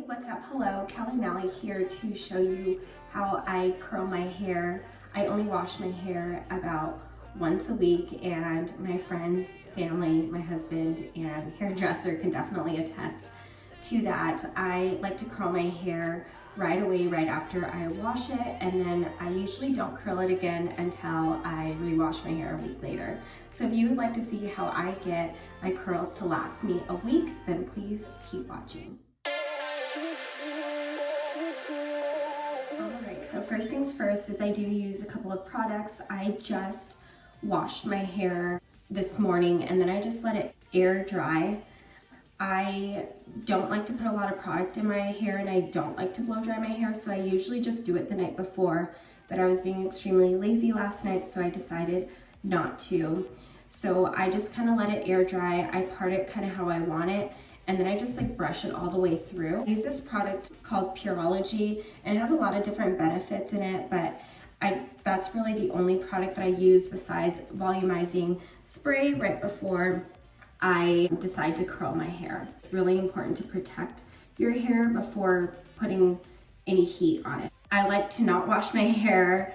What's up? Hello, Cali Mely here to show you how I curl my hair. I only wash my hair about once a week, and my friends, family, my husband, and hairdresser can definitely attest to that. I like to curl my hair right away, right after I wash it, and then I usually don't curl it again until I rewash my hair a week later. So if you would like to see how I get my curls to last me a week, then please keep watching. Alright, so first things first is I do use a couple of products. I just washed my hair this morning and then I just let it air dry. I don't like to put a lot of product in my hair and I don't like to blow dry my hair, so I usually just do it the night before, but I was being extremely lazy last night, so I decided not to. So I just kind of let it air dry. I part it kind of how I want it, and then I just like brush it all the way through. I use this product called Pureology, and it has a lot of different benefits in it, but that's really the only product that I use besides volumizing spray right before I decide to curl my hair. It's really important to protect your hair before putting any heat on it. I like to not wash my hair.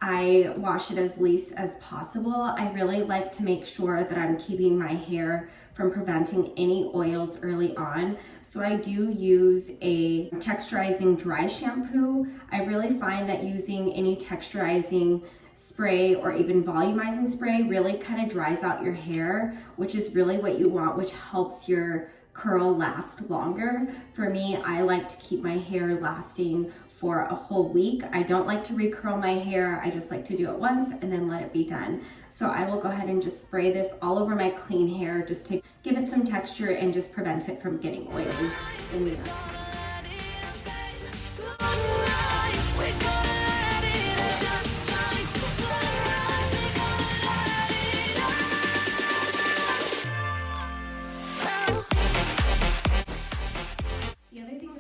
I wash it as least as possible. I really like to make sure that I'm keeping my hair from preventing any oils early on. So I do use a texturizing dry shampoo. I really find that using any texturizing spray or even volumizing spray really kind of dries out your hair, which is really what you want, which helps your curl last longer. For me, I like to keep my hair lasting for a whole week. I don't like to recurl my hair. I just like to do it once and then let it be done. So I will go ahead and just spray this all over my clean hair just to give it some texture and just prevent it from getting oily in the end.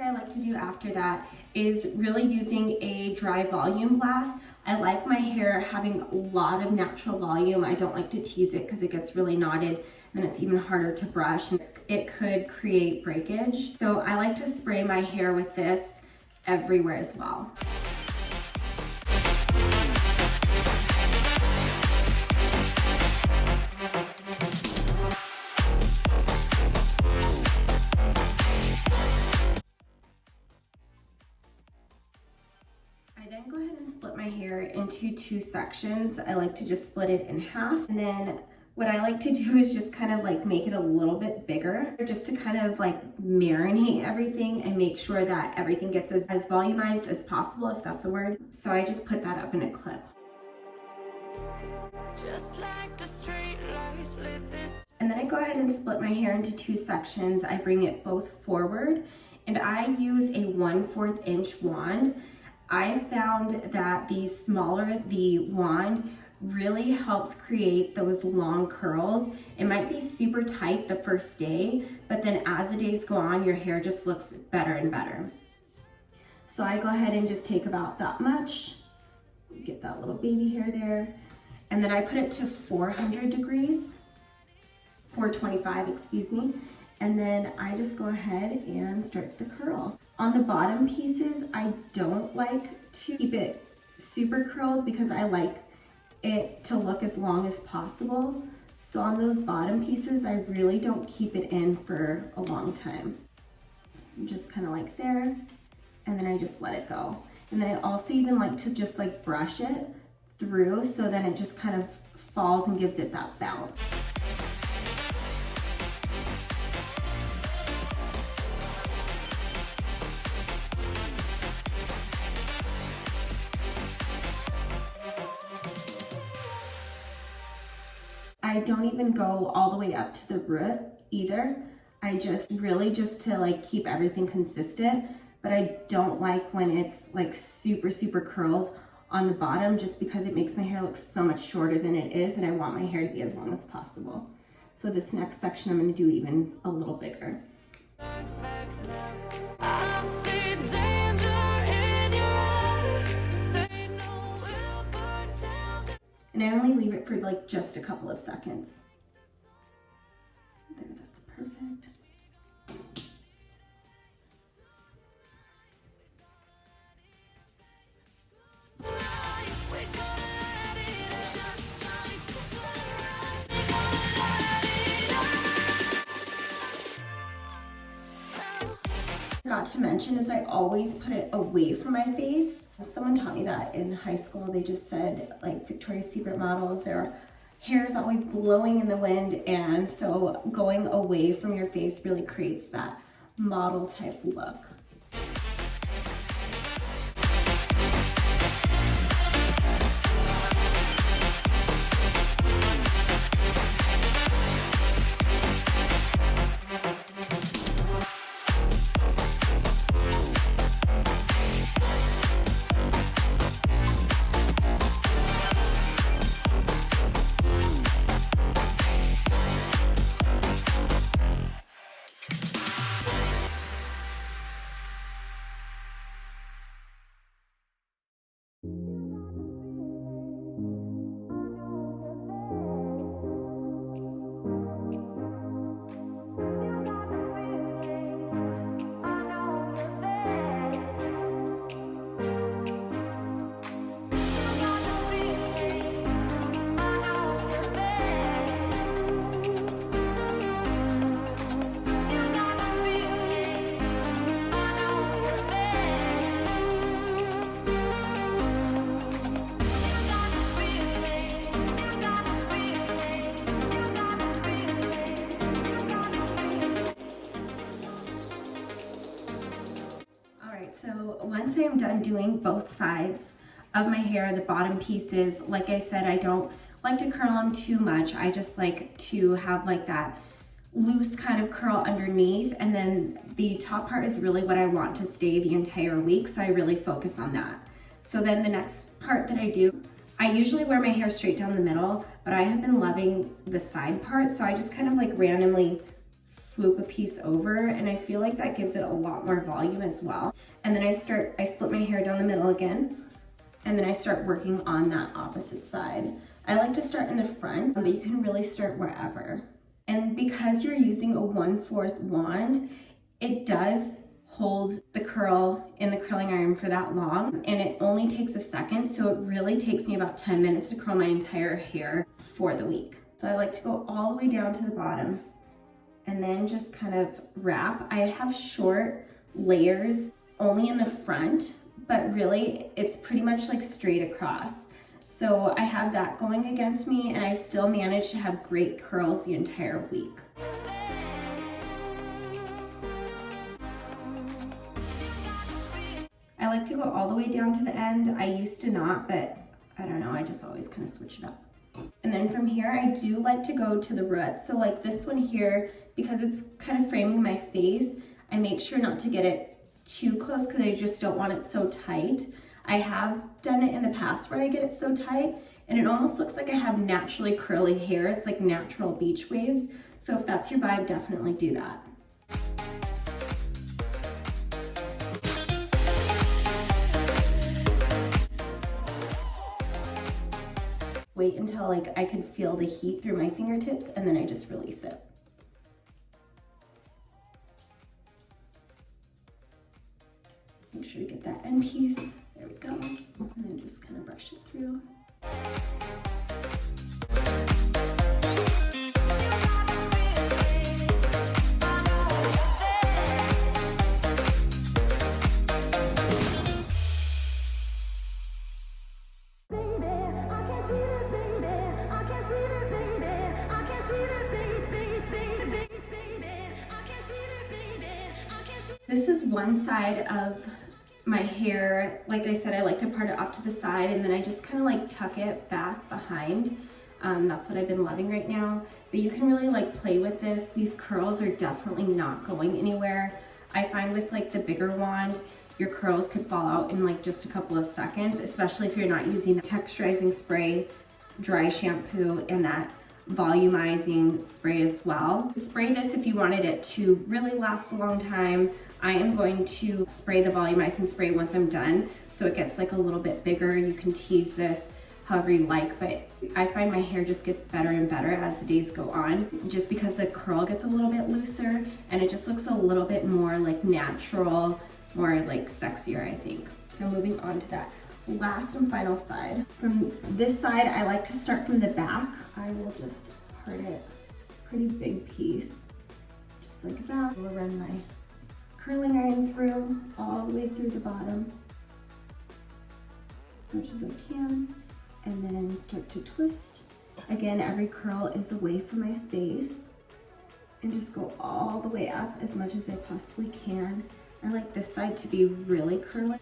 I like to do after that is really using a dry volume blast. I like my hair having a lot of natural volume. I don't like to tease it because it gets really knotted and it's even harder to brush and it could create breakage. So I like to spray my hair with this everywhere as well. I then go ahead and split my hair into two sections. I like to just split it in half, and then what I like to do is just kind of like make it a little bit bigger just to kind of like marinate everything and make sure that everything gets as volumized as possible, if that's a word. So I just put that up in a clip. Just like the street lights lit this. And then I go ahead and split my hair into two sections. I bring it both forward and I use a 1/4 inch wand. I found that the smaller the wand really helps create those long curls. It might be super tight the first day, but then as the days go on, your hair just looks better and better. So I go ahead and just take about that much, get that little baby hair there, and then I put it to 400 degrees, 425, excuse me. And then I just go ahead and start the curl. On the bottom pieces, I don't like to keep it super curled because I like it to look as long as possible. So on those bottom pieces, I really don't keep it in for a long time. Just kind of like there, and then I just let it go. And then I also even like to just like brush it through so then it just kind of falls and gives it that bounce. I don't even go all the way up to the root either. I just really just to like keep everything consistent, but I don't like when it's like super curled on the bottom just because it makes my hair look so much shorter than it is, and I want my hair to be as long as possible. So this next section I'm going to do even a little bigger. And I only leave it for like just a couple of seconds. There, that's perfect. Forgot to mention is I always put it away from my face. Someone taught me that in high school. They just said like Victoria's Secret models, their hair is always blowing in the wind, and so going away from your face really creates that model type look. So once I'm done doing both sides of my hair, the bottom pieces, like I said, I don't like to curl them too much. I just like to have like that loose kind of curl underneath, and then the top part is really what I want to stay the entire week, so I really focus on that. So then the next part that I do, I usually wear my hair straight down the middle, but I have been loving the side part, so I just kind of like randomly swoop a piece over, and I feel like that gives it a lot more volume as well. And then I split my hair down the middle again, and then I start working on that opposite side. I like to start in the front, but you can really start wherever. And because you're using a 1/4 wand, it does hold the curl in the curling iron for that long, and it only takes a second, so it really takes me about 10 minutes to curl my entire hair for the week. So I like to go all the way down to the bottom and then just kind of wrap. I have short layers only in the front, but really it's pretty much like straight across. So I have that going against me, and I still manage to have great curls the entire week. I like to go all the way down to the end. I used to not, but I don't know, I just always kind of switch it up. And then from here, I do like to go to the root. So like this one here, because it's kind of framing my face, I make sure not to get it too close because I just don't want it so tight. I have done it in the past where I get it so tight, and it almost looks like I have naturally curly hair. It's like natural beach waves. So if that's your vibe, definitely do that. Wait until like I can feel the heat through my fingertips, and then I just release it. Make sure to get that end piece. There we go. And then just kind of brush it through. This is one side of my hair. Like I said, I like to part it off to the side, and then I just kind of like tuck it back behind. That's what I've been loving right now. But you can really like play with this. These curls are definitely not going anywhere. I find with like the bigger wand, your curls could fall out in like just a couple of seconds, especially if you're not using the texturizing spray, dry shampoo, and that volumizing spray as well. Spray this if you wanted it to really last a long time. I am going to spray the volumizing spray once I'm done, so it gets like a little bit bigger. You can tease this however you like, but I find my hair just gets better and better as the days go on, just because the curl gets a little bit looser and it just looks a little bit more like natural, more like sexier, I think. So moving on to that last and final side. From this side, I like to start from the back. I will just part it, pretty big piece, just like that. We'll run my curling iron curling through, all the way through the bottom, as much as I can, and then start to twist. Again, every curl is away from my face, and just go all the way up as much as I possibly can. I like this side to be really curly.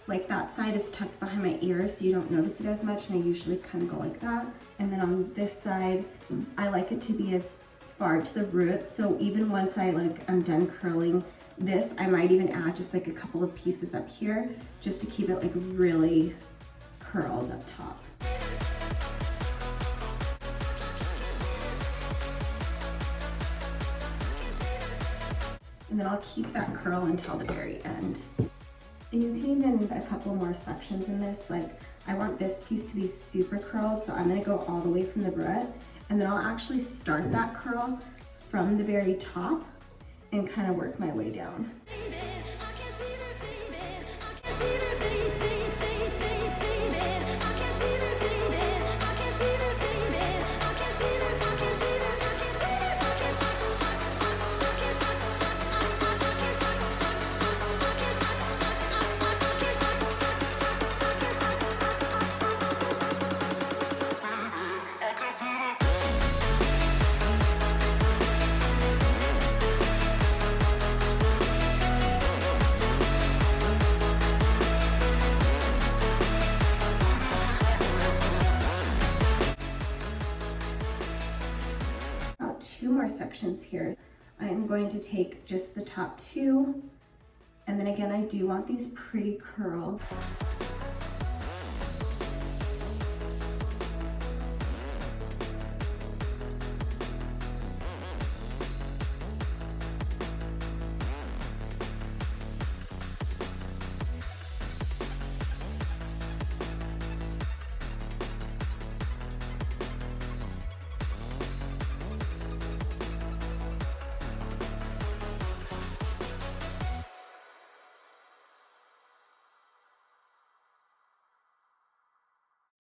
Like that side is tucked behind my ear so you don't notice it as much, and I usually kind of go like that. And then on this side, I like it to be as far to the root, so even once I'm done curling this, I might even add just like a couple of pieces up here just to keep it like really curled up top. And then I'll keep that curl until the very end. And you can even a couple more sections in this. Like I want this piece to be super curled, so I'm gonna go all the way from the root, and then I'll actually start that curl from the very top and kind of work my way down. Two more sections here. I am going to take just the top two, and then again, I do want these pretty curled.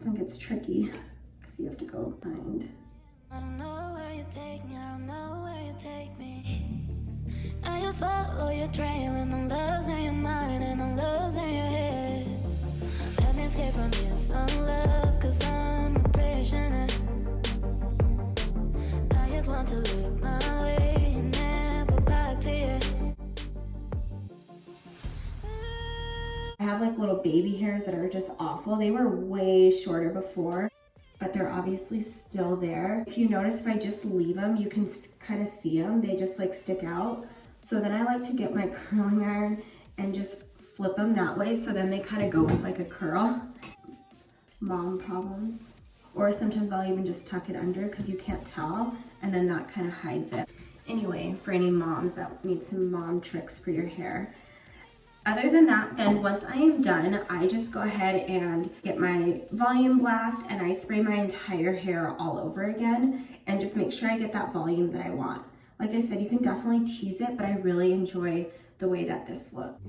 I think it's tricky because you have to go find. I don't know where you take me, I don't know where you take me. I just follow your trail and I'm losing your mind and I'm losing your head. Let me escape from this unlove, cause I'm a prisoner. I just want to look my way and never back to you. I have like little baby hairs that are just awful. They were way shorter before, but they're obviously still there. If you notice, if I just leave them, you can kind of see them. They just like stick out. So then I like to get my curling iron and just flip them that way, so then they kind of go with like a curl. Mom problems. Or sometimes I'll even just tuck it under because you can't tell, and then that kind of hides it. Anyway, for any moms that need some mom tricks for your hair. Other than that, then once I am done, I just go ahead and get my volume blast and I spray my entire hair all over again and just make sure I get that volume that I want. Like I said, you can definitely tease it, but I really enjoy the way that this looks.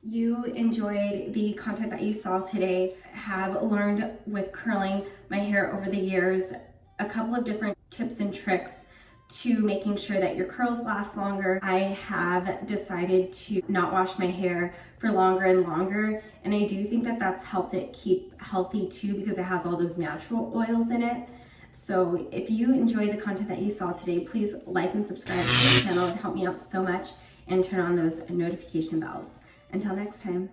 You enjoyed the content that you saw today, have learned with curling my hair over the years a couple of different tips and tricks to making sure that your curls last longer. I have decided to not wash my hair for longer and longer, and I do think that that's helped it keep healthy too, because it has all those natural oils in it. So if you enjoyed the content that you saw today, please like and subscribe to the channel. It helped me out so much, and turn on those notification bells. Until next time.